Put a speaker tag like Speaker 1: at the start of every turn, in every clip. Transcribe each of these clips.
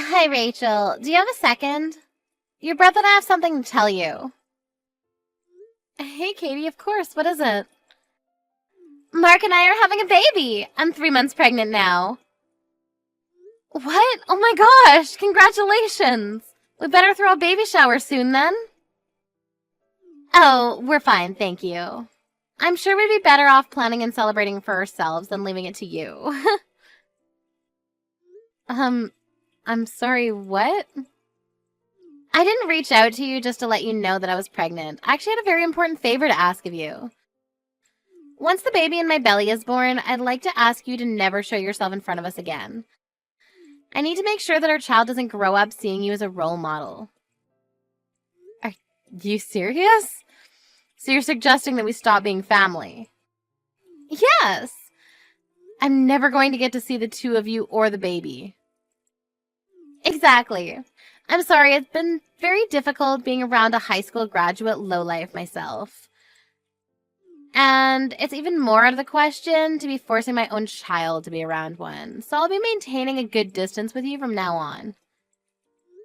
Speaker 1: Hi, Rachel. Do you have a second? Your brother and I have something to tell you. Hey, Katie, of course. What is it? Mark and I are having a baby. I'm 3 months pregnant now. What? Oh my gosh! Congratulations! We better throw a baby shower soon then. Oh, we're fine, thank you. I'm sure we'd be better off planning and celebrating for ourselves than leaving it to you. I'm sorry, what? I didn't reach out to you just to let you know that I was pregnant. I actually had a very important favor to ask of you. Once the baby in my belly is born, I'd like to ask you to never show yourself in front of us again. I need to make sure that our child doesn't grow up seeing you as a role model. Are you serious? So you're suggesting that we stop being family? Yes! I'm never going to get to see the two of you or the baby. Exactly. I'm sorry, it's been very difficult being around a high school graduate lowlife myself. And it's even more out of the question to be forcing my own child to be around one. So I'll be maintaining a good distance with you from now on.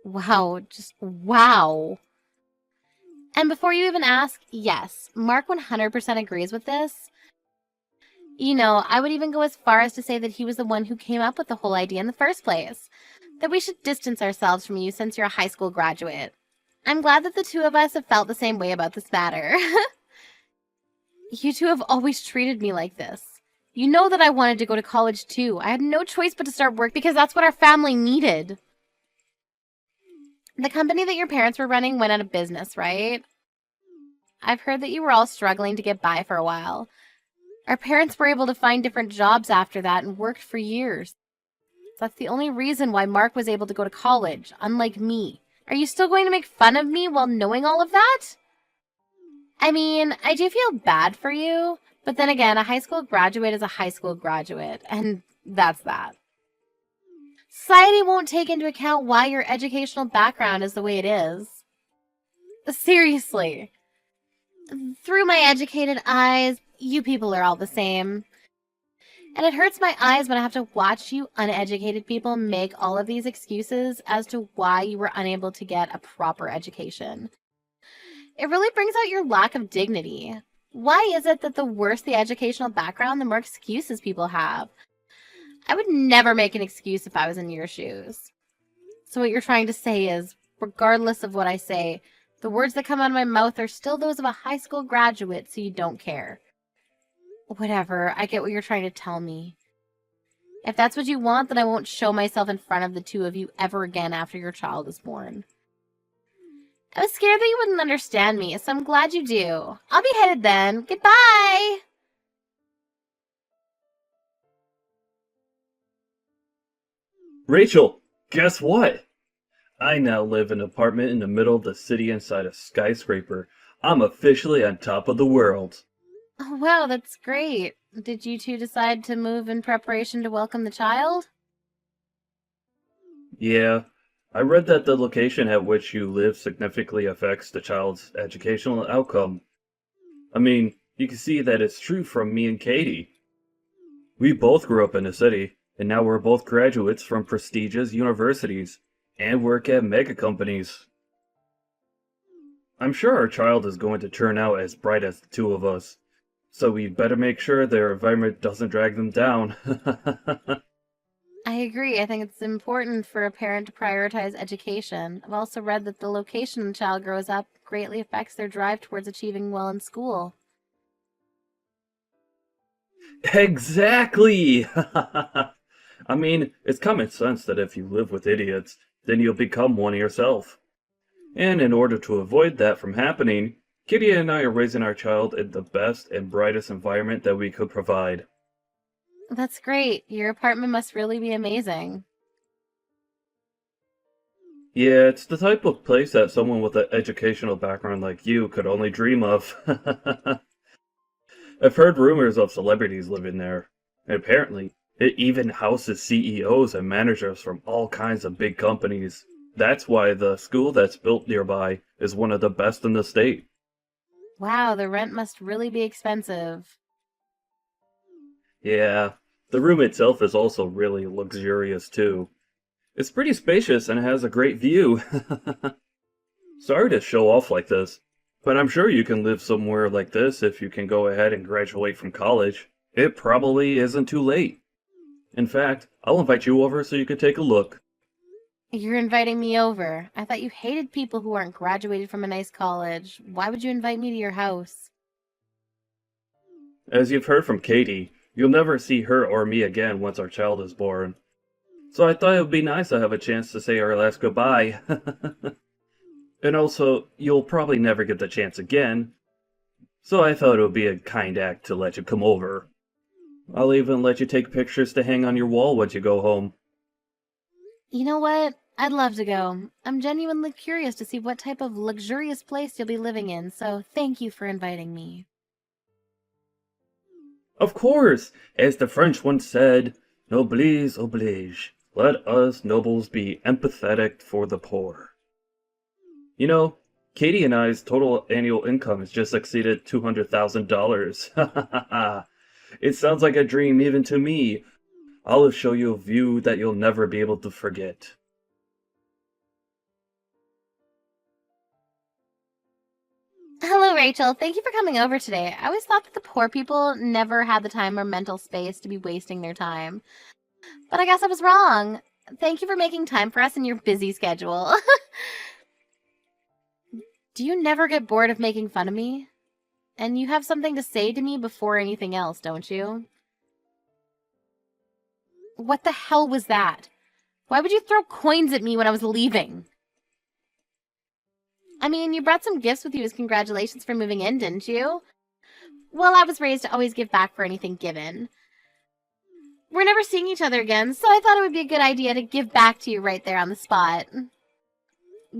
Speaker 1: Wow, just wow. And before you even ask, yes, Mark 100% agrees with this. You know, I would even go as far as to say that he was the one who came up with the whole idea in the first place. That we should distance ourselves from you since you're a high school graduate. I'm glad that the two of us have felt the same way about this matter. You two have always treated me like this. You know that I wanted to go to college too. I had no choice but to start work because that's what our family needed. The company that your parents were running went out of business, right? I've heard that you were all struggling to get by for a while. Our parents were able to find different jobs after that and worked for years. That's the only reason why Mark was able to go to college, unlike me. Are you still going to make fun of me while knowing all of that? I mean, I do feel bad for you, but then again, a high school graduate is a high school graduate, and that's that. Society won't take into account why your educational background is the way it is. Seriously. Through my educated eyes, you people are all the same. And it hurts my eyes when I have to watch you uneducated people make all of these excuses as to why you were unable to get a proper education. It really brings out your lack of dignity. Why is it that the worse the educational background, the more excuses people have? I would never make an excuse if I was in your shoes. So what you're trying to say is, regardless of what I say, the words that come out of my mouth are still those of a high school graduate, so you don't care. Whatever, I get what you're trying to tell me. If that's what you want, then I won't show myself in front of the two of you ever again after your child is born. I was scared that you wouldn't understand me, so I'm glad you do. I'll be headed then. Goodbye!
Speaker 2: Rachel, guess what? I now live in an apartment in the middle of the city inside a skyscraper. I'm officially on top of the world.
Speaker 1: Oh, wow, that's great. Did you two decide to move in preparation to welcome the child?
Speaker 2: Yeah, I read that the location at which you live significantly affects the child's educational outcome. I mean, you can see that it's true from me and Katie. We both grew up in the city, and now we're both graduates from prestigious universities and work at mega companies. I'm sure our child is going to turn out as bright as the two of us, so we better make sure their environment doesn't drag them down.
Speaker 1: I agree. I think it's important for a parent to prioritize education. I've also read that the location the child grows up greatly affects their drive towards achieving well in school.
Speaker 2: Exactly! I mean, it's common sense that if you live with idiots, then you'll become one yourself. And in order to avoid that from happening, Kitty and I are raising our child in the best and brightest environment that we could provide.
Speaker 1: That's great. Your apartment must really be amazing.
Speaker 2: Yeah, it's the type of place that someone with an educational background like you could only dream of. I've heard rumors of celebrities living there, and apparently, it even houses CEOs and managers from all kinds of big companies. That's why the school that's built nearby is one of the best in the state.
Speaker 1: Wow, the rent must really be expensive.
Speaker 2: Yeah, the room itself is also really luxurious too. It's pretty spacious and has a great view. Sorry to show off like this, but I'm sure you can live somewhere like this if you can go ahead and graduate from college. It probably isn't too late. In fact, I'll invite you over so you can take a look.
Speaker 1: You're inviting me over. I thought you hated people who aren't graduated from a nice college. Why would you invite me to your house?
Speaker 2: As you've heard from Katie, you'll never see her or me again once our child is born. So I thought it would be nice to have a chance to say our last goodbye. And also, you'll probably never get the chance again. So I thought it would be a kind act to let you come over. I'll even let you take pictures to hang on your wall once you go home.
Speaker 1: You know what? I'd love to go. I'm genuinely curious to see what type of luxurious place you'll be living in, so thank you for inviting me.
Speaker 2: Of course, as the French once said, noblesse oblige. Let us nobles be empathetic for the poor. You know, Katie and I's total annual income has just exceeded $200,000. It sounds like a dream even to me. I'll show you a view that you'll never be able to forget.
Speaker 1: Hello, Rachel. Thank you for coming over today. I always thought that the poor people never had the time or mental space to be wasting their time. But I guess I was wrong. Thank you for making time for us in your busy schedule. Do you never get bored of making fun of me? And you have something to say to me before anything else, don't you? What the hell was that? Why would you throw coins at me when I was leaving? I mean, you brought some gifts with you as congratulations for moving in, didn't you? Well, I was raised to always give back for anything given. We're never seeing each other again, so I thought it would be a good idea to give back to you right there on the spot.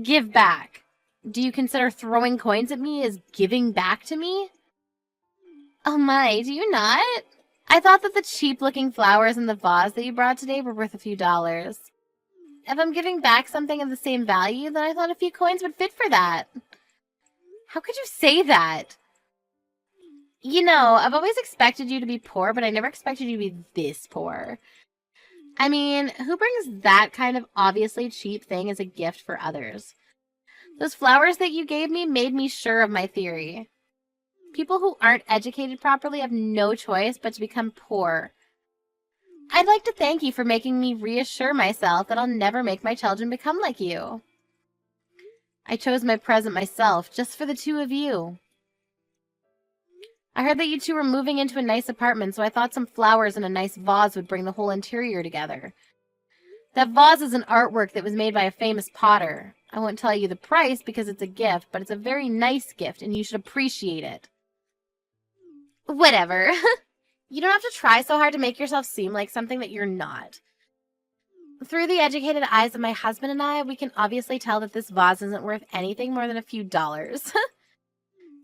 Speaker 1: Give back. Do you consider throwing coins at me as giving back to me? Oh my, do you not? I thought that the cheap-looking flowers in the vase that you brought today were worth a few dollars. If I'm giving back something of the same value, then I thought a few coins would fit for that. How could you say that? You know, I've always expected you to be poor, but I never expected you to be this poor. I mean, who brings that kind of obviously cheap thing as a gift for others? Those flowers that you gave me made me sure of my theory. People who aren't educated properly have no choice but to become poor. I'd like to thank you for making me reassure myself that I'll never make my children become like you. I chose my present myself, just for the two of you. I heard that you two were moving into a nice apartment, so I thought some flowers in a nice vase would bring the whole interior together. That vase is an artwork that was made by a famous potter. I won't tell you the price because it's a gift, but it's a very nice gift and you should appreciate it. Whatever. You don't have to try so hard to make yourself seem like something that you're not. Through the educated eyes of my husband and I, we can obviously tell that this vase isn't worth anything more than a few dollars.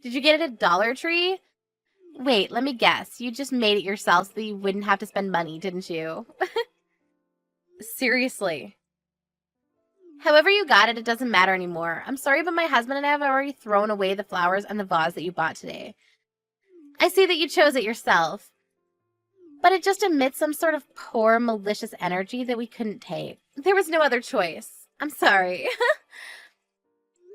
Speaker 1: Did you get it at Dollar Tree? Wait, let me guess. You just made it yourself so that you wouldn't have to spend money, didn't you? Seriously. However you got it, it doesn't matter anymore. I'm sorry, but my husband and I have already thrown away the flowers and the vase that you bought today. I see that you chose it yourself. But it just emits some sort of poor, malicious energy that we couldn't take. There was no other choice. I'm sorry.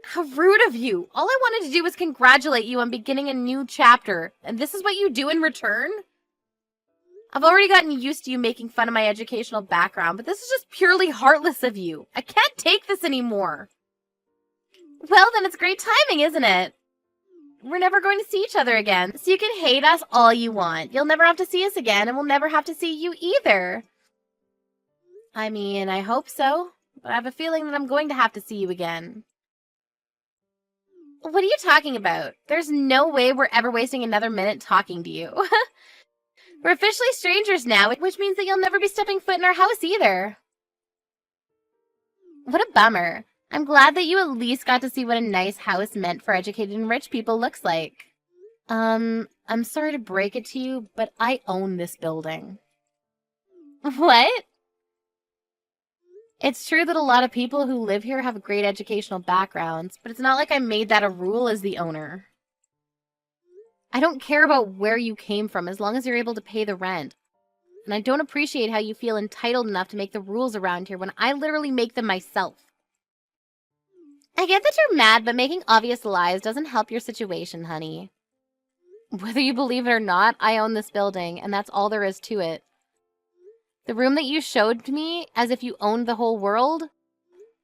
Speaker 1: How rude of you. All I wanted to do was congratulate you on beginning a new chapter, and this is what you do in return? I've already gotten used to you making fun of my educational background, but this is just purely heartless of you. I can't take this anymore. Well, then it's great timing, isn't it? We're never going to see each other again, so you can hate us all you want. You'll never have to see us again, and we'll never have to see you either. I mean, I hope so, but I have a feeling that I'm going to have to see you again. What are you talking about? There's no way we're ever wasting another minute talking to you. We're officially strangers now, which means that you'll never be stepping foot in our house either. What a bummer. I'm glad that you at least got to see what a nice house meant for educated and rich people looks like. I'm sorry to break it to you, but I own this building. What? It's true that a lot of people who live here have great educational backgrounds, but it's not like I made that a rule as the owner. I don't care about where you came from as long as you're able to pay the rent. And I don't appreciate how you feel entitled enough to make the rules around here when I literally make them myself. I get that you're mad, but making obvious lies doesn't help your situation, honey. Whether you believe it or not, I own this building, and that's all there is to it. The room that you showed me, as if you owned the whole world,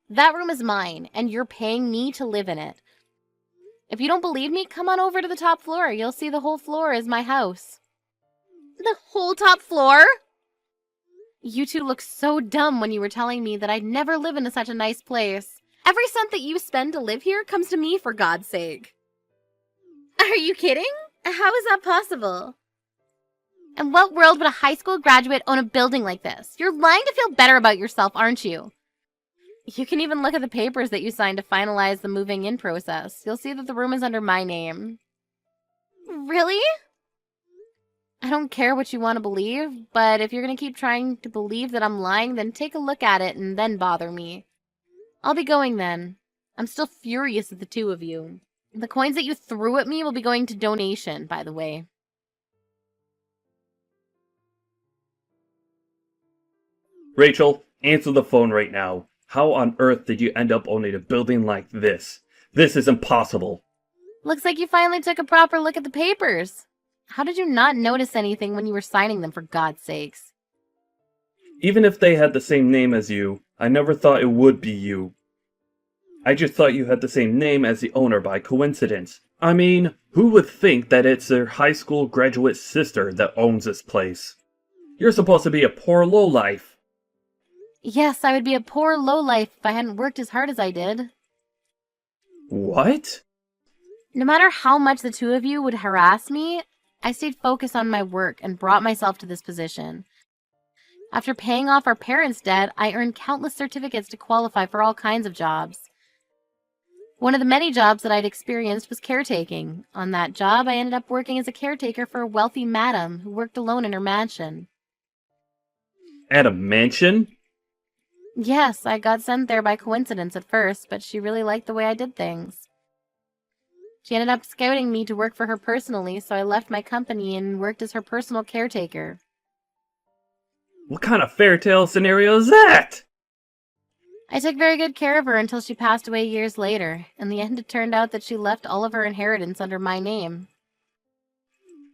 Speaker 1: that room is mine, and you're paying me to live in it. If you don't believe me, come on over to the top floor. You'll see the whole floor is my house. The whole top floor? You two looked so dumb when you were telling me that I'd never live in such a nice place. Every cent that you spend to live here comes to me, for God's sake. Are you kidding? How is that possible? In what world would a high school graduate own a building like this? You're lying to feel better about yourself, aren't you? You can even look at the papers that you signed to finalize the moving in process. You'll see that the room is under my name. Really? I don't care what you want to believe, but if you're going to keep trying to believe that I'm lying, then take a look at it and then bother me. I'll be going then. I'm still furious at the two of you. The coins that you threw at me will be going to donation, by the way.
Speaker 2: Rachel, answer the phone right now. How on earth did you end up owning a building like this? This is impossible.
Speaker 1: Looks like you finally took a proper look at the papers. How did you not notice anything when you were signing them, for God's sakes?
Speaker 2: Even if they had the same name as you, I never thought it would be you. I just thought you had the same name as the owner by coincidence. I mean, who would think that it's their high school graduate sister that owns this place? You're supposed to be a poor lowlife.
Speaker 1: Yes, I would be a poor lowlife if I hadn't worked as hard as I did.
Speaker 2: What?
Speaker 1: No matter how much the two of you would harass me, I stayed focused on my work and brought myself to this position. After paying off our parents' debt, I earned countless certificates to qualify for all kinds of jobs. One of the many jobs that I'd experienced was caretaking. On that job, I ended up working as a caretaker for a wealthy madam who worked alone in her mansion.
Speaker 2: At a mansion?
Speaker 1: Yes, I got sent there by coincidence at first, but she really liked the way I did things. She ended up scouting me to work for her personally, so I left my company and worked as her personal caretaker.
Speaker 2: What kind of fairy tale scenario is that?
Speaker 1: I took very good care of her until she passed away years later. In the end, it turned out that she left all of her inheritance under my name.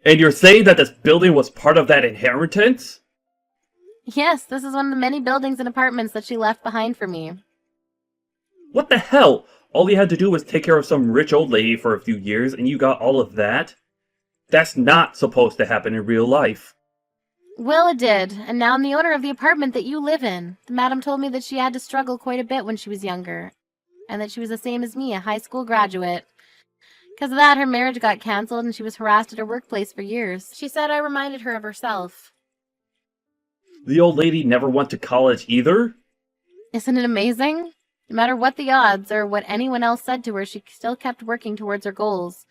Speaker 2: And you're saying that this building was part of that inheritance?
Speaker 1: Yes, this is one of the many buildings and apartments that she left behind for me.
Speaker 2: What the hell? All you had to do was take care of some rich old lady for a few years and you got all of that? That's not supposed to happen in real life.
Speaker 1: Well, it did, and now I'm the owner of the apartment that you live in. The madam told me that she had to struggle quite a bit when she was younger, and that she was the same as me, a high school graduate. Because of that, her marriage got cancelled and she was harassed at her workplace for years. She said I reminded her of herself.
Speaker 2: The old lady never went to college either?
Speaker 1: Isn't it amazing? No matter what the odds or what anyone else said to her, she still kept working towards her goals.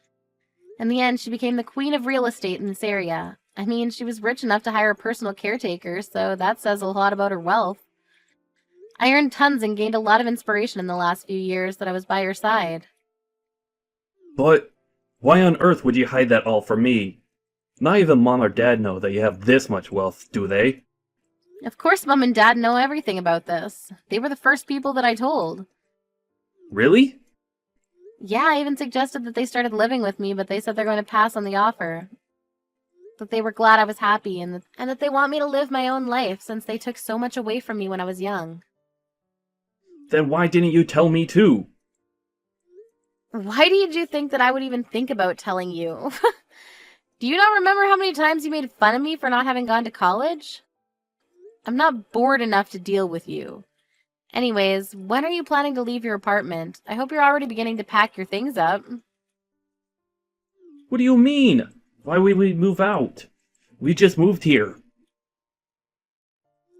Speaker 1: In the end, she became the queen of real estate in this area. I mean, she was rich enough to hire a personal caretaker, so that says a lot about her wealth. I earned tons and gained a lot of inspiration in the last few years that I was by her side.
Speaker 2: But why on earth would you hide that all from me? Not even Mom or Dad know that you have this much wealth, do they?
Speaker 1: Of course Mom and Dad know everything about this. They were the first people that I told.
Speaker 2: Really?
Speaker 1: Yeah, I even suggested that they started living with me, but they said they're going to pass on the offer. That they were glad I was happy and that they want me to live my own life since they took so much away from me when I was young.
Speaker 2: Then why didn't you tell me too?
Speaker 1: Why did you think that I would even think about telling you? Do you not remember how many times you made fun of me for not having gone to college? I'm not bored enough to deal with you. Anyways, when are you planning to leave your apartment? I hope you're already beginning to pack your things up.
Speaker 2: What do you mean? Why would we move out? We just moved here.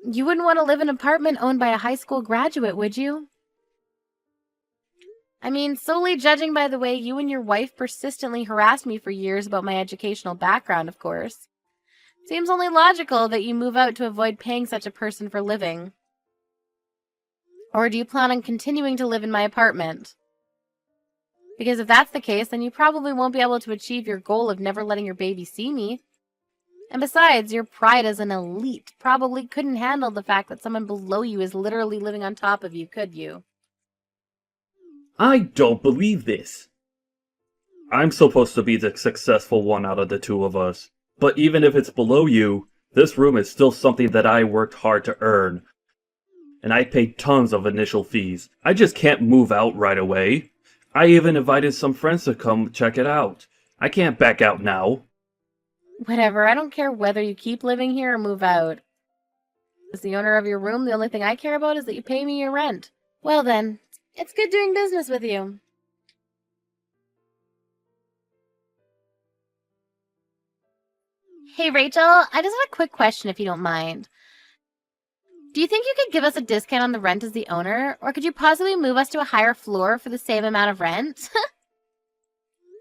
Speaker 1: You wouldn't want to live in an apartment owned by a high school graduate, would you? I mean, solely judging by the way you and your wife persistently harassed me for years about my educational background, of course. Seems only logical that you move out to avoid paying such a person for living. Or do you plan on continuing to live in my apartment? Because if that's the case, then you probably won't be able to achieve your goal of never letting your baby see me. And besides, your pride as an elite probably couldn't handle the fact that someone below you is literally living on top of you, could you?
Speaker 2: I don't believe this. I'm supposed to be the successful one out of the two of us. But even if it's below you, this room is still something that I worked hard to earn. And I paid tons of initial fees. I just can't move out right away. I even invited some friends to come check it out. I can't back out now.
Speaker 1: Whatever, I don't care whether you keep living here or move out. As the owner of your room, the only thing I care about is that you pay me your rent. Well then, it's good doing business with you. Hey Rachel, I just have a quick question if you don't mind. Do you think you could give us a discount on the rent as the owner, or could you possibly move us to a higher floor for the same amount of rent?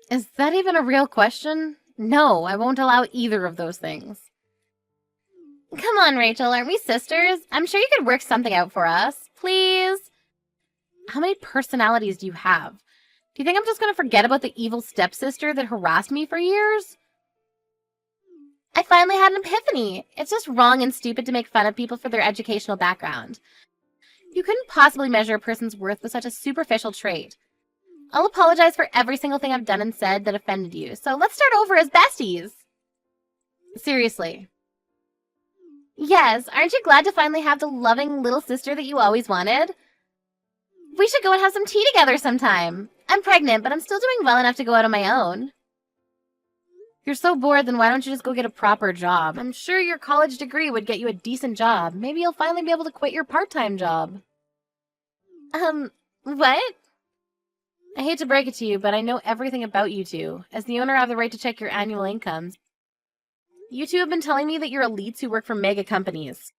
Speaker 1: Is that even a real question? No, I won't allow either of those things. Come on, Rachel, aren't we sisters? I'm sure you could work something out for us. Please? How many personalities do you have? Do you think I'm just going to forget about the evil stepsister that harassed me for years? I finally had an epiphany. It's just wrong and stupid to make fun of people for their educational background. You couldn't possibly measure a person's worth with such a superficial trait. I'll apologize for every single thing I've done and said that offended you, so let's start over as besties. Seriously. Yes, aren't you glad to finally have the loving little sister that you always wanted? We should go and have some tea together sometime. I'm pregnant, but I'm still doing well enough to go out on my own. If you're so bored, then why don't you just go get a proper job? I'm sure your college degree would get you a decent job. Maybe you'll finally be able to quit your part-time job. What? I hate to break it to you, but I know everything about you two. As the owner, I have the right to check your annual incomes. You two have been telling me that you're elites who work for mega companies.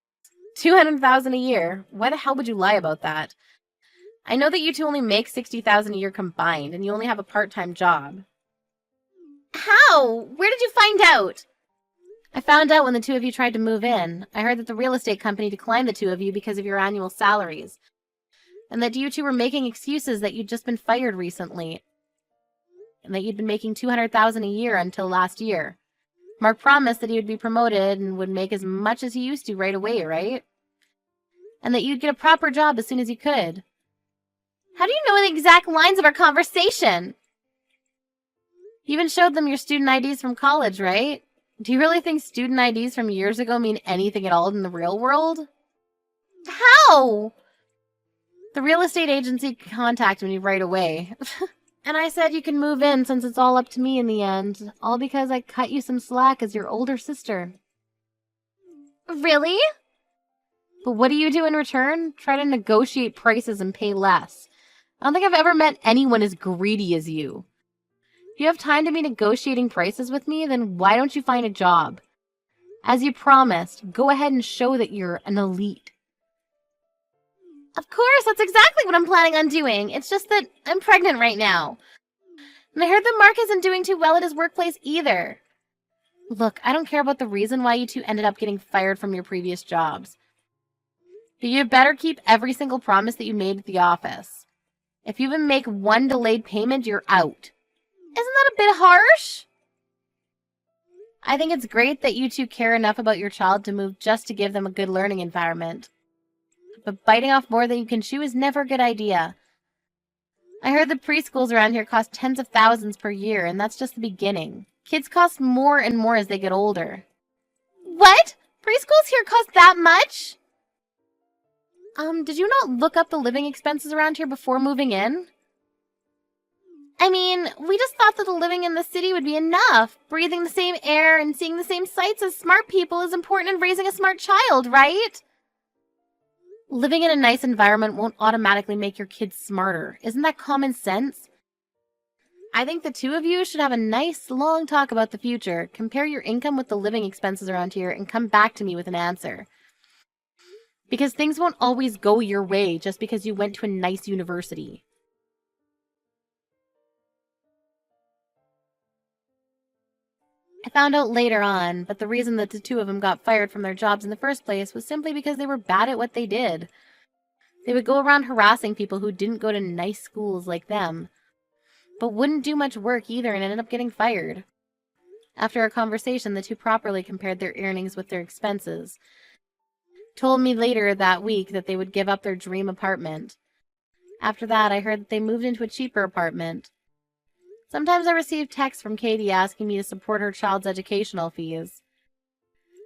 Speaker 1: $200,000 a year. Why the hell would you lie about that? I know that you two only make $60,000 a year combined, and you only have a part-time job. How? Where did you find out? I found out when the two of you tried to move in. I heard that the real estate company declined the two of you because of your annual salaries, and that you two were making excuses that you'd just been fired recently, and that you'd been making $200,000 a year until last year. Mark promised that he would be promoted and would make as much as he used to right away, right? And that you'd get a proper job as soon as you could. How do you know the exact lines of our conversation? You even showed them your student IDs from college, right? Do you really think student IDs from years ago mean anything at all in the real world? How? The real estate agency contacted me right away. And I said you can move in since it's all up to me in the end. All because I cut you some slack as your older sister. Really? But what do you do in return? Try to negotiate prices and pay less. I don't think I've ever met anyone as greedy as you. If you have time to be negotiating prices with me, then why don't you find a job? As you promised, go ahead and show that you're an elite. Of course, that's exactly what I'm planning on doing. It's just that I'm pregnant right now. And I heard that Mark isn't doing too well at his workplace either. Look, I don't care about the reason why you two ended up getting fired from your previous jobs. But you better keep every single promise that you made at the office. If you even make one delayed payment, you're out. Isn't that a bit harsh? I think it's great that you two care enough about your child to move just to give them a good learning environment. But biting off more than you can chew is never a good idea. I heard the preschools around here cost tens of thousands per year, and that's just the beginning. Kids cost more and more as they get older. What? Preschools here cost that much? Did you not look up the living expenses around here before moving in? I mean, we just thought that the living in the city would be enough. Breathing the same air and seeing the same sights as smart people is important in raising a smart child, right? Living in a nice environment won't automatically make your kids smarter. Isn't that common sense? I think the two of you should have a nice, long talk about the future, compare your income with the living expenses around here, and come back to me with an answer. Because things won't always go your way just because you went to a nice university. I found out later on, but the reason that the two of them got fired from their jobs in the first place was simply because they were bad at what they did. They would go around harassing people who didn't go to nice schools like them, but wouldn't do much work either and ended up getting fired. After our conversation, the two properly compared their earnings with their expenses. Told me later that week that they would give up their dream apartment. After that, I heard that they moved into a cheaper apartment. Sometimes I receive texts from Katie asking me to support her child's educational fees,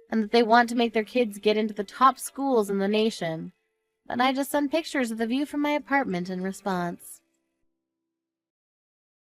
Speaker 1: and that they want to make their kids get into the top schools in the nation. But I just send pictures of the view from my apartment in response.